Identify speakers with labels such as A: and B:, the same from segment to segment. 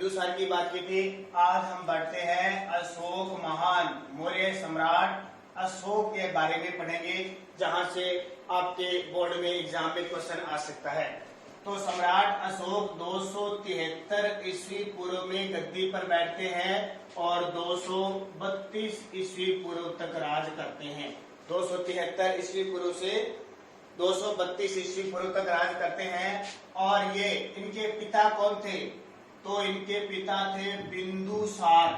A: बिंदुसार की बात की थी। आज हम बढ़ते हैं अशोक महान मौर्य सम्राट अशोक के बारे में पढ़ेंगे, जहां से आपके बोर्ड में एग्जाम में क्वेश्चन आ सकता है। तो सम्राट अशोक 273 ईस्वी पूर्व में गद्दी पर बैठते हैं और 232 ईस्वी पूर्व तक राज करते हैं। 273 ईस्वी पूर्व से 232 ईस्वी पूर्व तक राज करते हैं। और ये इनके पिता कौन थे? तो इनके पिता थे बिंदुसार।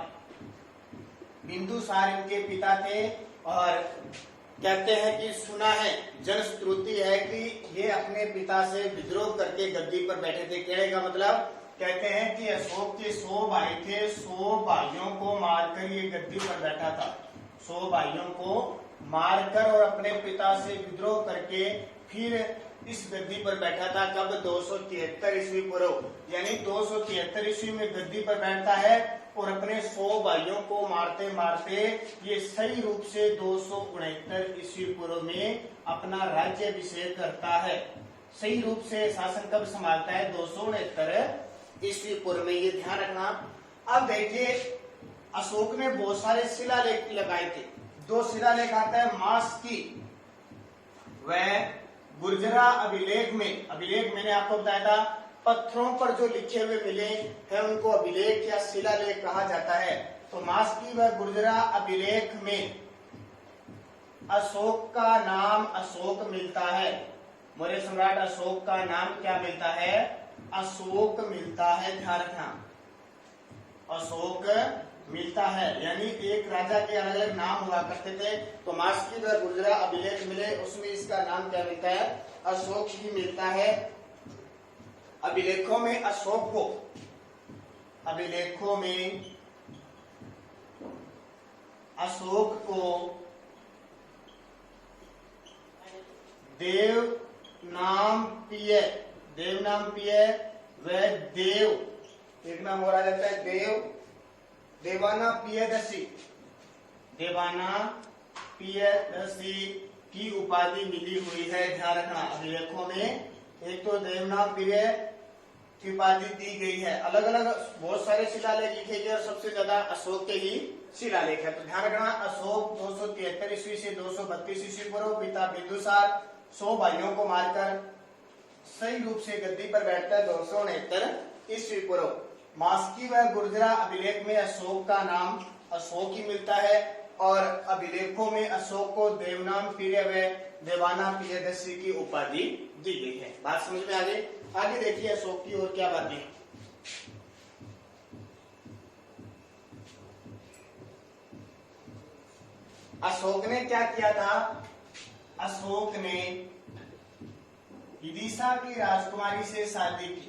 A: बिंदुसार इनके पिता थे। और कहते हैं कि सुना है, जनश्रुति है कि ये अपने पिता से विद्रोह करके गद्दी पर बैठे थे। कहने का मतलब कहते हैं कि अशोक के 100 भाई थे, 100 भाइयों को मारकर ये गद्दी पर बैठा था। 100 भाइयों को मारकर और अपने पिता से विद्रोह करके फिर इस गद्दी पर बैठा था। कब? 273 ईस्वी पूर्व, यानी 273 ईस्वी में गद्दी पर बैठता है और अपने 100 भाइयों को मारते मारते ये सही रूप से 269 ईस्वी पूर्व में अपना राज्याभिषेक करता है। सही रूप से शासन कब संभालता है? 269 ईस्वी पूर्व में, ये ध्यान रखना। अब देखिए, अशोक ने बहुत सारे शिलालेख लगाए थे। 2 शिलालेख आता है मास्की व गुर्जरा अभिलेख में। अभिलेख मैंने आपको बताया था, पत्थरों पर जो लिखे हुए मिले हैं उनको अभिलेख या शिलालेख कहा जाता है। तो मास्की व गुर्जरा अभिलेख में अशोक का नाम अशोक मिलता है। मौर्य सम्राट अशोक का नाम क्या मिलता है? अशोक मिलता है। ध्यान रखना, अशोक मिलता है, यानी एक राजा के अलग अलग नाम हुआ करते थे। तो मास्की व गुर्जरा अभिलेख मिले, उसमें इसका नाम क्या मिलता है? अशोक ही मिलता है। अभिलेखों में अशोक को, अभिलेखों में अशोक को देव नाम पिय, देव नाम पिय व देव, एक नाम और आ जाता है देव, देवाना पियदर्शी, देवाना पियदर्शी की उपाधि मिली हुई है। ध्यान रखना, अभिलेखों में एक तो देवनाम पिय की उपाधि दी गई है। अलग अलग बहुत सारे शिलालेख लिखे गए और सबसे ज्यादा अशोक के ही शिलालेख है। तो ध्यान रखना, अशोक 273 ईस्वी से 232 ईस्वी पूर्व, पिता बिंदुसार 100 भाइयों को मारकर सही रूप से गद्दी पर बैठता है 269 ईस्वी पूर्व। मास्की व गुर्जरा अभिलेख में अशोक का नाम अशोक ही मिलता है और अभिलेखों में अशोक को देवनाम प्रिय व देवाना प्रियदर्शी की उपाधि दी गई है। बात समझ में आ गई? आगे देखिए अशोक की और क्या बातें। अशोक ने क्या किया था? अशोक ने विदिशा की राजकुमारी से शादी की।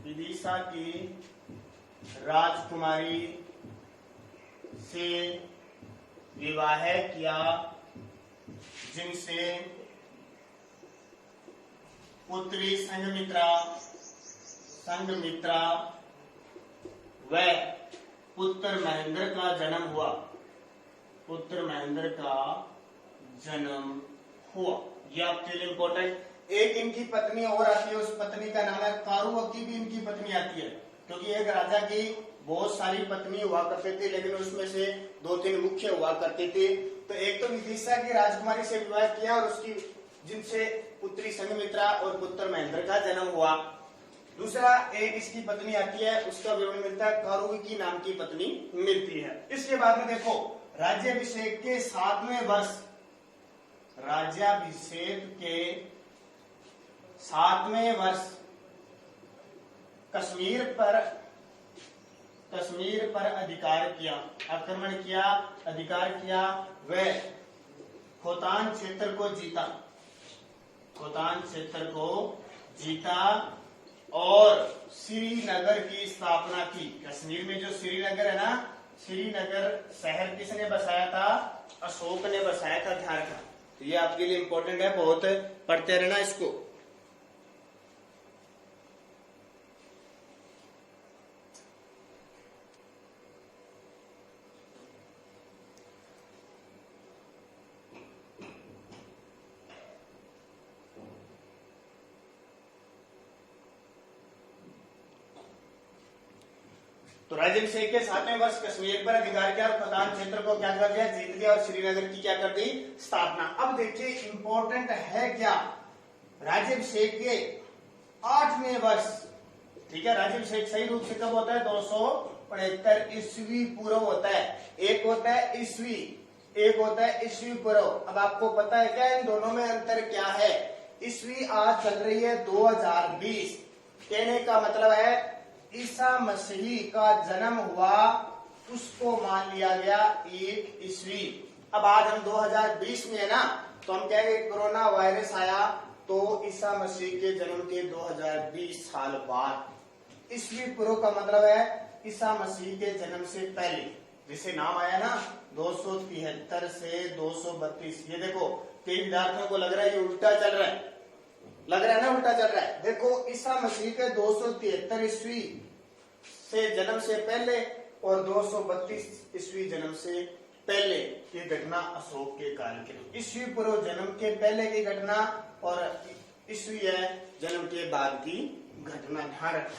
A: विदिशा की राजकुमारी से विवाह किया, जिनसे पुत्री संघमित्रा व पुत्र महेंद्र का जन्म हुआ। पुत्र महेंद्र का जन्म हुआ, ये आपके लिए इंपॉर्टेंट। एक इनकी पत्नी और आती है, उस पत्नी का नाम है कारुवकी, भी इनकी पत्नी आती है, क्योंकि एक राजा की बहुत सारी पत्नी हुआ करते थे, लेकिन उसमें से 2-3 मुख्य हुआ करते थे। तो एक तो विदिशा की राजकुमारी से विवाह किया और उसकी जिनसे पुत्री संघमित्रा और पुत्र महेंद्र का जन्म हुआ। दूसरा, एक इसकी पत्नी आती है, उसका विवरण मिलता है, कारुवकी नाम की पत्नी मिलती है। इसके बाद में देखो, राज्याभिषेक के 7वें वर्ष, राज्याभिषेक के 7वें वर्ष कश्मीर पर अधिकार किया, आक्रमण किया, अधिकार किया व खोतान क्षेत्र को जीता। खोतान क्षेत्र को जीता और श्रीनगर की स्थापना की। कश्मीर में जो श्रीनगर है ना, श्रीनगर शहर किसने बसाया था? अशोक ने बसाया था। ध्यान रखना, तो ये आपके लिए इंपॉर्टेंट है, बहुत पढ़ते रहना इसको। तो राजाभिषेक के 7वें वर्ष कश्मीर पर अधिकार किया और खतान क्षेत्र को क्या कर दिया, जीत लिया और श्रीनगर की क्या कर दी, स्थापना। अब देखिए इंपॉर्टेंट है क्या, राज्याभिषेक के 8वें वर्ष, ठीक है, राज्याभिषेक सही रूप से कब होता है, 275 ईस्वी पूर्व होता है। एक होता है ईस्वी, एक होता है ईस्वी पूर्व। अब आपको पता है क्या इन दोनों में अंतर क्या है, ईस्वी आज चल रही है 2020, कहने का मतलब है ईसा मसीह का जन्म हुआ उसको मान लिया गया 1 ईस्वी। अब आज हम 2020 में है ना, तो हम कहेंगे कोरोना वायरस आया तो ईसा मसीह के जन्म के 2020 साल बाद। ईस्वी पूर्व का मतलब है ईसा मसीह के जन्म से पहले, जिसे नाम आया ना 273 से 232। ये देखो कई विद्यार्थियों को लग रहा है ये उल्टा चल रहा है, लग रहा है ना उल्टा चल रहा है। देखो ईसा मसीह के 273 ईस्वी से जन्म से पहले और 232 ईस्वी जन्म से पहले की घटना अशोक के काल की। ईस्वी पूर्व जन्म के पहले की घटना और ईस्वी है जन्म के बाद की घटना, ध्यान रखना।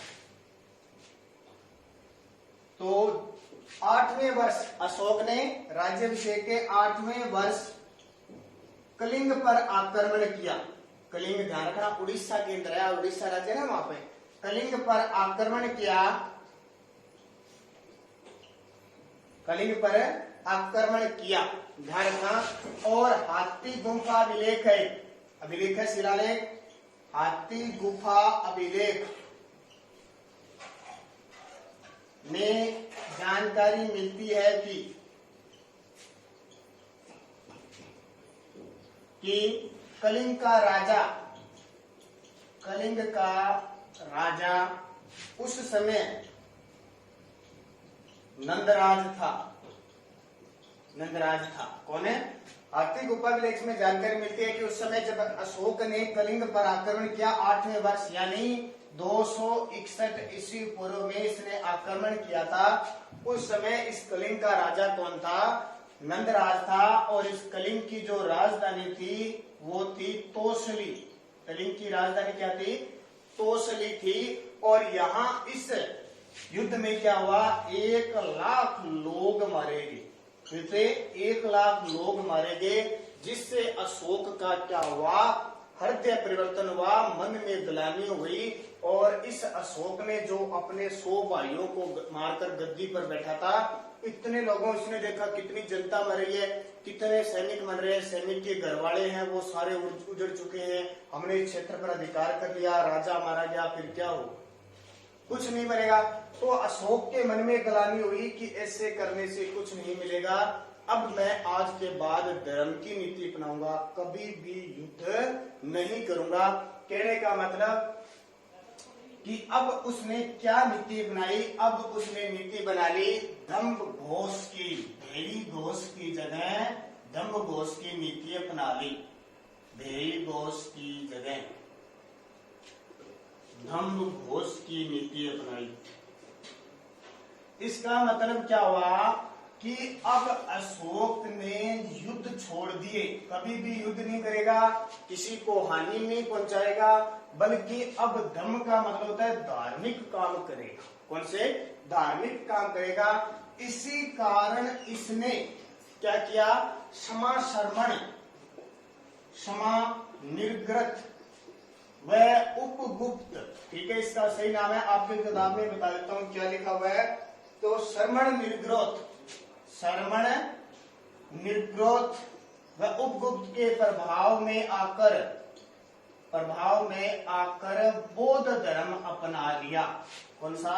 A: तो 8वें वर्ष अशोक ने राज्याभिषेक के 8वें वर्ष कलिंग पर आक्रमण किया। कलिंग ध्यान रखना उड़ीसा के अंदर है, उड़ीसा राज्य है वहां पे। कलिंग पर आक्रमण किया, कलिंग पर आक्रमण किया, ध्यान रखना। और हाथी गुफा अभिलेख है, अभिलेख है शिलालेख, हाथी गुफा अभिलेख में जानकारी मिलती है कि कलिंग का राजा उस समय नंदराज था। कौन है, हाथी गुफा अभिलेख में जानकारी मिलती है कि उस समय जब अशोक ने कलिंग पर आक्रमण किया 8वें वर्ष यानी 261 ईस्वी पूर्व में इसने आक्रमण किया था। उस समय इस कलिंग का राजा कौन था, नंदराज था। और इस कलिंग की जो राजधानी थी वो थी तोसली। कलिंग की राजधानी क्या थी, तोसली थी। और यहाँ इस युद्ध में क्या हुआ, 1 लाख लोग मारे गए, जिससे 1 लाख लोग मारे गए, जिससे अशोक का क्या हुआ, हृदय परिवर्तन हुआ, मन में ग्लानि हुई। और इस अशोक ने जो अपने 100 भाइयों को मारकर गद्दी पर बैठा था, इतने लोगों इसने देखा कितनी जनता मर रही है, कितने सैनिक मर रहे हैं, सैनिक के घर वाले हैं वो सारे उजड़ चुके हैं, हमने इस क्षेत्र पर अधिकार कर लिया, राजा मारा गया, फिर क्या हो, कुछ नहीं मिलेगा। तो अशोक के मन में ग्लानि हुई कि ऐसे करने से कुछ नहीं मिलेगा, अब मैं आज के बाद धर्म की नीति अपनाऊंगा, कभी भी युद्ध नहीं करूंगा। कहने का मतलब कि अब उसने क्या नीति बनाई, अब उसने नीति बना ली दम्भ घोष की, भेरी घोष की जगह दम्भ घोष की नीति अपना ली, भेरी घोष की जगह दम्भ घोष की नीति अपनाई। इसका मतलब क्या हुआ कि अब अशोक ने युद्ध छोड़ दिए, कभी भी युद्ध नहीं करेगा, किसी को हानि नहीं पहुंचाएगा, बल्कि अब धम्म का मतलब होता है धार्मिक काम करेगा। कौन से, धार्मिक काम करेगा। इसी कारण इसने क्या किया, क्षमा शर्मण, क्षमा निर्ग्रत व उपगुप्त, ठीक है, इसका सही नाम है, आपकी किताब में बता देता हूं क्या लिखा हुआ है। तो शर्मण निर्ग्रोथ, शर्मण निर्ग्रोथ व उपगुप्त के प्रभाव में आकर बौद्ध धर्म अपना लिया। कौन सा,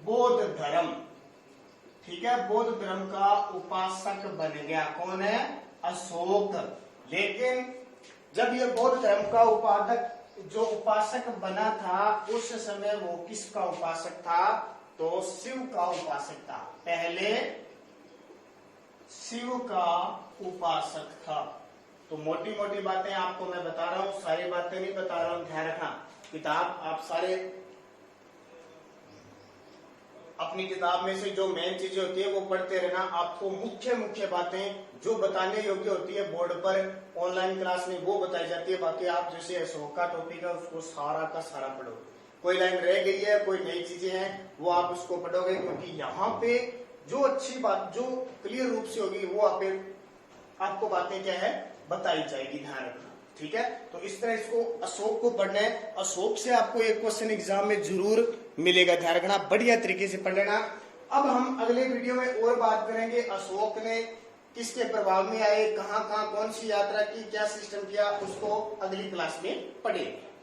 A: बौद्ध धर्म, ठीक है, बौद्ध धर्म का उपासक बन गया। कौन है, अशोक। लेकिन जब ये बौद्ध धर्म का उपासक बना था, उस समय वो किसका उपासक था, तो शिव का उपासक था। पहले शिव का उपासक था। तो मोटी मोटी बातें आपको मैं बता रहा हूं, सारी बातें नहीं बता रहा हूं, ध्यान रखना। किताब आप सारे अपनी किताब में से जो मेन चीजें होती है वो पढ़ते रहना। आपको मुख्य मुख्य बातें जो बताने योग्य होती है बोर्ड पर ऑनलाइन क्लास में वो बताई जाती है। बाकी आप जैसे अशोक का टॉपिक है उसको सारा का सारा पढ़ो। कोई लाइन रह गई है, कोई नई चीजें हैं, वो आप उसको पढ़ोगे, क्योंकि यहाँ पे जो अच्छी बात, जो क्लियर रूप से होगी, वो आपको बातें क्या है बताई जाएगी, ध्यान रखना। ठीक है, तो इस तरह इसको अशोक को पढ़ना है। अशोक से आपको एक क्वेश्चन एग्जाम में जरूर मिलेगा, ध्यान रखना, बढ़िया तरीके से पढ़ लेना। अब हम अगले वीडियो में और बात करेंगे अशोक ने किसके प्रभाव में आए, कहाँ कहाँ कौन सी यात्रा की, क्या सिस्टम किया, उसको अगली क्लास में पढ़ेंगे।